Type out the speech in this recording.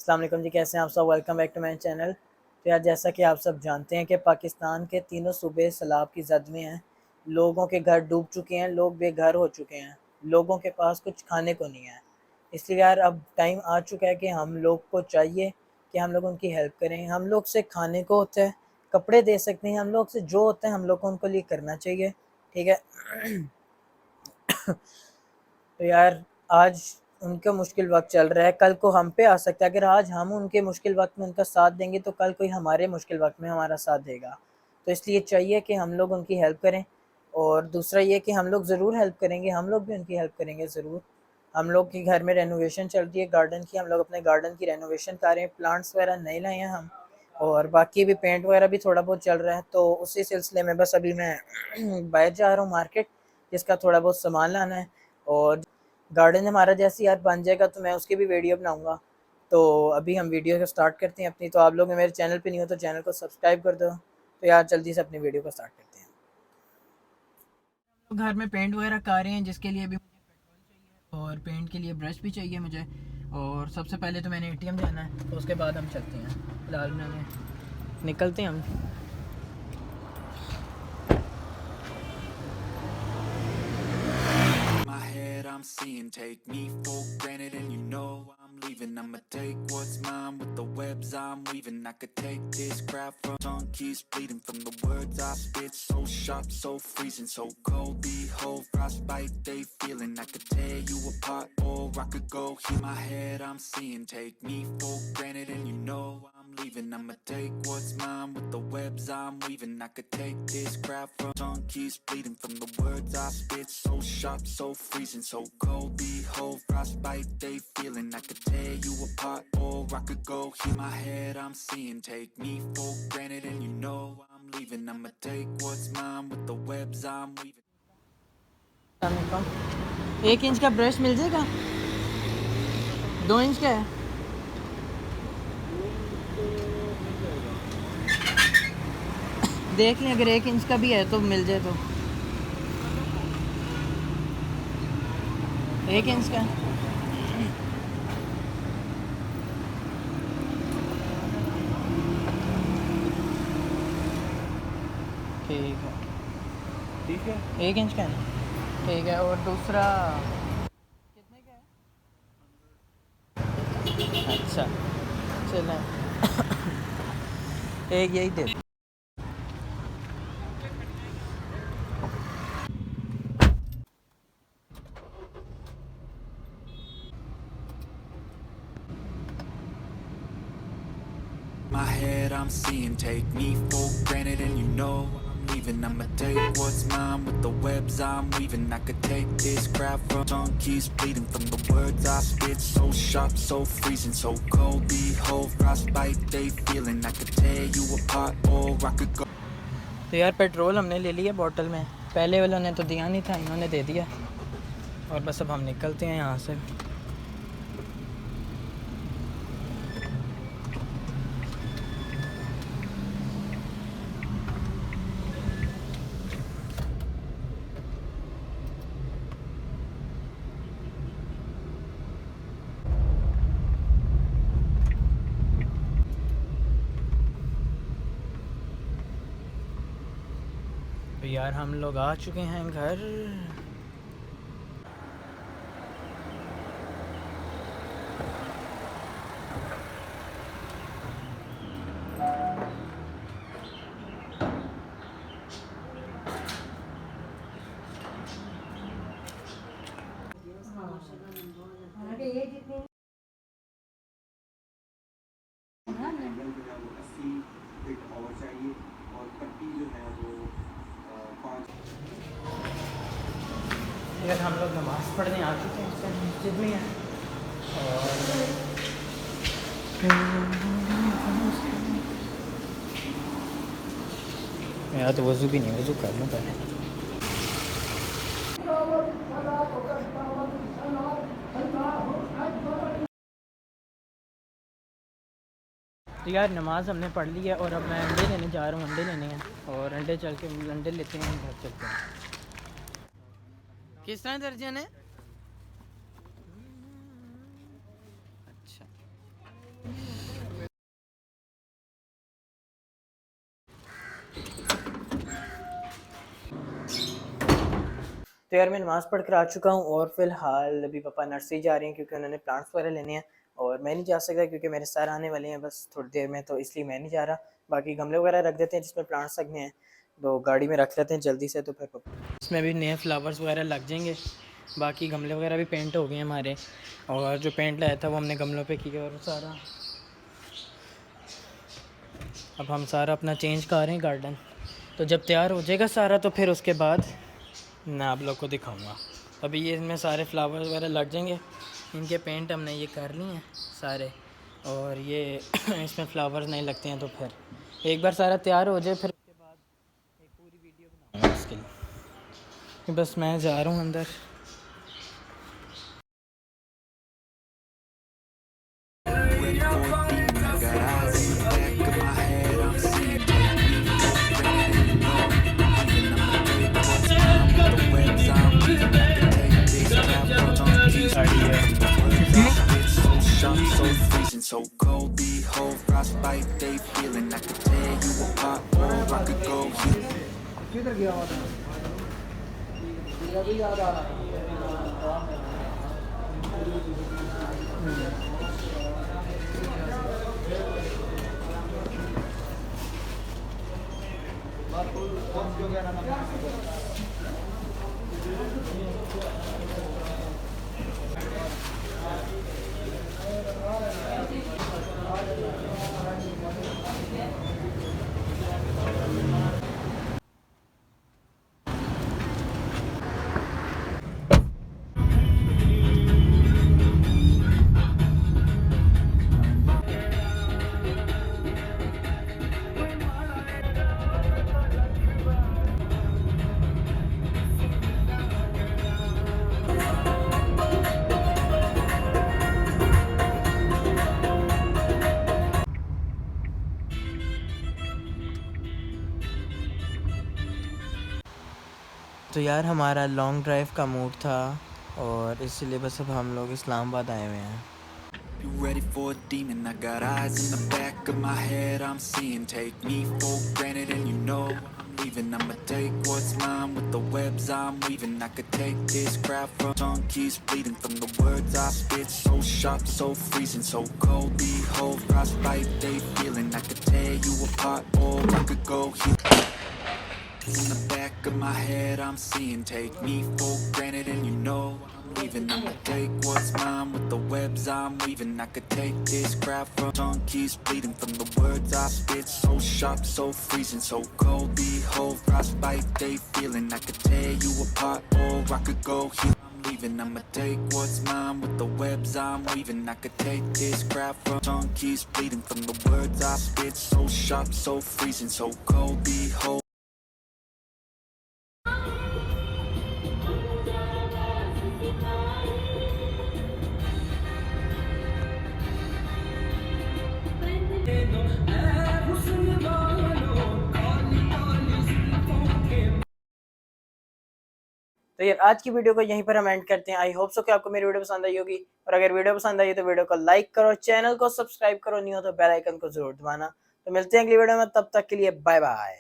अस्सलाम वालेकुम जी, कैसे हैं आप सब। Welcome back to my channel. तो यार, जैसा कि आप सब जानते हैं कि पाकिस्तान के तीनों सूबे सैलाब की जद में हैं। लोगों के घर डूब चुके हैं, लोग बेघर हो चुके हैं, लोगों के पास कुछ खाने को नहीं है। इसलिए यार अब टाइम आ चुका है कि हम लोग को चाहिए कि हम लोग उनकी हेल्प करें। हम लोग से खाने को होता है, कपड़े दे सकते हैं, हम लोग से जो होता है हम लोग को उनको लिए करना चाहिए। ठीक है। तो यार, आज उनका मुश्किल वक्त चल रहा है, कल को हम पे आ सकता है। अगर आज हम उनके मुश्किल वक्त में उनका साथ देंगे तो कल कोई हमारे मुश्किल वक्त में हमारा साथ देगा। तो इसलिए चाहिए कि हम लोग उनकी हेल्प करें। और दूसरा ये कि हम लोग ज़रूर हेल्प करेंगे, हम लोग भी उनकी हेल्प करेंगे ज़रूर। हम लोग के घर में रेनोवेशन चल रही है गार्डन की, हम लोग अपने गार्डन की रेनोवेशन कर रहे हैं, प्लांट्स वगैरह नए लाए हैं हम। और बाकी भी पेंट वगैरह भी थोड़ा बहुत चल रहा है, तो उसी सिलसिले में बस अभी मैं बाहर जा रहा हूँ मार्केट, जिसका थोड़ा बहुत सामान लाना है। और गार्डन हमारा जैसे यार बन जाएगा तो मैं उसकी भी वीडियो बनाऊंगा। तो अभी हम वीडियो को स्टार्ट करते हैं अपनी। तो आप लोग मेरे चैनल पे नहीं हो तो चैनल को सब्सक्राइब कर दो। तो यार जल्दी से अपनी वीडियो को स्टार्ट करते हैं। तो घर में पेंट वगैरह कर रहे हैं, जिसके लिए भी मुझे पेट्रोल चाहिए और पेंट के लिए ब्रश भी चाहिए मुझे। और सबसे पहले तो मैंने एटीएम जाना है, तो उसके बाद हम चलते हैं। फिलहाल मैंने निकलते हैं हम। My head I'm seeing, take me for granted and you know I'm leaving. I'ma take what's mine with the webs I'm weaving. I could take this crap from tongue keeps bleeding from the words I spit, so sharp, so freezing, so cold. Behold, frostbite they feeling. I could tear you apart or I could go heal. My head I'm seeing, take me for granted and you know I'm leaving. I'ma take what's mine with the webs I'm weaving. I could take this crap from tongue keeps bleeding from the words I spit, so sharp, so freezing, so cold. Behold, frostbite they feeling. I could tear you apart or I could go heal. My head I'm seeing, take me for granted and you know I'm leaving. I'ma take what's mine with the webs I'm weaving. 1 inch का brush मिल जाएगा? 2 inch का है? देख लें, अगर 1 inch का भी है तो मिल जाए। तो 1 इंच का ठीक है। ठीक है। 1 इंच का है ना? ठीक है। और दूसरा कितने का है? अच्छा, चलें। एक यही दे। My head I'm seeing, take me for granted and you know I'm leaving. I'ma take what's mine with the webs I'm weaving. I could take this crap from tongue keeps bleeding from the words I spit, so sharp, so freezing, so cold. Behold, frostbite they feeling. I could tear you apart or I could go. तो यार, petrol हमने ले लिया bottle में। पहले वालों ने तो दिया नहीं था, इन्होंने दे दिया। और बस अब हम निकलते हैं यहाँ से। तो यार, हम लोग आ चुके हैं घर। एंगल जो है वो 80 फीट और चाहिए और पट्टी जो है वो 5। यार, हम लोग नमाज़ पढ़ने आ चुके हैं, इस टाइम मस्जिद में हैं। और यार, तो वज़ू भी नहीं, वज़ू कर लूँ पहले। तो यार, नमाज़ हमने पढ़ ली है और अब मैं अंडे लेने जा रहा हूँ। अंडे लेने हैं और अंडे चल के अंडे लेते हैं, घर चलते हैं। किस तरह दर्जन है? अच्छा, तो यार मैं नमाज़ पढ़ कर आ चुका हूँ और फ़िलहाल अभी पापा नर्सरी जा रही हैं क्योंकि उन्होंने प्लांट्स वगैरह लेने हैं और मैं नहीं जा सकता क्योंकि मेरे सर आने वाले हैं बस थोड़ी देर में, तो इसलिए मैं नहीं जा रहा। बाकी गमले वगैरह रख देते हैं जिसमें प्लांट्स लगने हैं, तो गाड़ी में रख लेते हैं जल्दी से, तो फिर इसमें भी नए फ्लावर्स वगैरह लग जाएंगे। बाकी गमले वगैरह भी पेंट हो गए हैं हमारे, और जो पेंट लाया था वो हमने गमलों पे किया, और सारा अब हम सारा अपना चेंज कर रहे हैं गार्डन। तो जब तैयार हो जाएगा सारा तो फिर उसके बाद मैं आप लोग को दिखाऊंगा। अभी ये इनमें सारे फ्लावर्स वगैरह लग जाएंगे, इनके पेंट हमने ये कर लिए हैं सारे, और ये इसमें फ्लावर्स नहीं लगते हैं तो फिर एक बार सारा तैयार हो जाए फिर उसके बाद एक पूरी वीडियो बनाऊंगा इसके लिए। बस मैं जा रहा हूँ अंदर। Ready for a demon, I got eyes in the back of my head, I'm seeing. Take me for granted and you know I'm leaving. I'ma take what's mine with the webs I'm weaving. I can take this crap from junkies, bleeding from the words I spit. So sharp, so freezing, so cold. Behold, frostbite they feeling. I could tear you apart or I could go heal. तो यार हमारा long drive का mood था और इसलिए बस अब हम लोग इस्लामाबाद आए हुए हैं। You ready for a demon? I got eyes in the back of my head, I'm seeing. Take me for granted and you know I'm leaving. I'ma take what's mine with the webs I'm weaving. I could take this crap from junkies, bleeding from the words I spit. So sharp, so freezing, so cold. Behold, frostbite they feeling. I could tear you apart or I could go heal. In the back of my head, I'm seeing. Take me for granted and you know I'm leaving. I'ma take what's mine with the webs I'm weaving. I could take this crap from junkies, bleeding from the words I spit. So sharp, so freezing, so cold. Behold, frostbite they feeling. I could tear you apart or I could go heal. I'm leaving. I'ma take what's mine with the webs I'm weaving. I could take this crap from junkies, bleeding from the words I spit. So sharp, so freezing, so cold. Behold. तो यार आज की video को यहीं पर हम and करते हैं। आई होप सो कि आपको मेरी वीडियो पसंद आई होगी, और अगर वीडियो पसंद आई तो वीडियो को लाइक करो, चैनल को सब्सक्राइब करो, नहीं हो तो बेल आइकन को जरूर दबाना। तो मिलते हैं अगली वीडियो में, तब तक के लिए बाय बाय।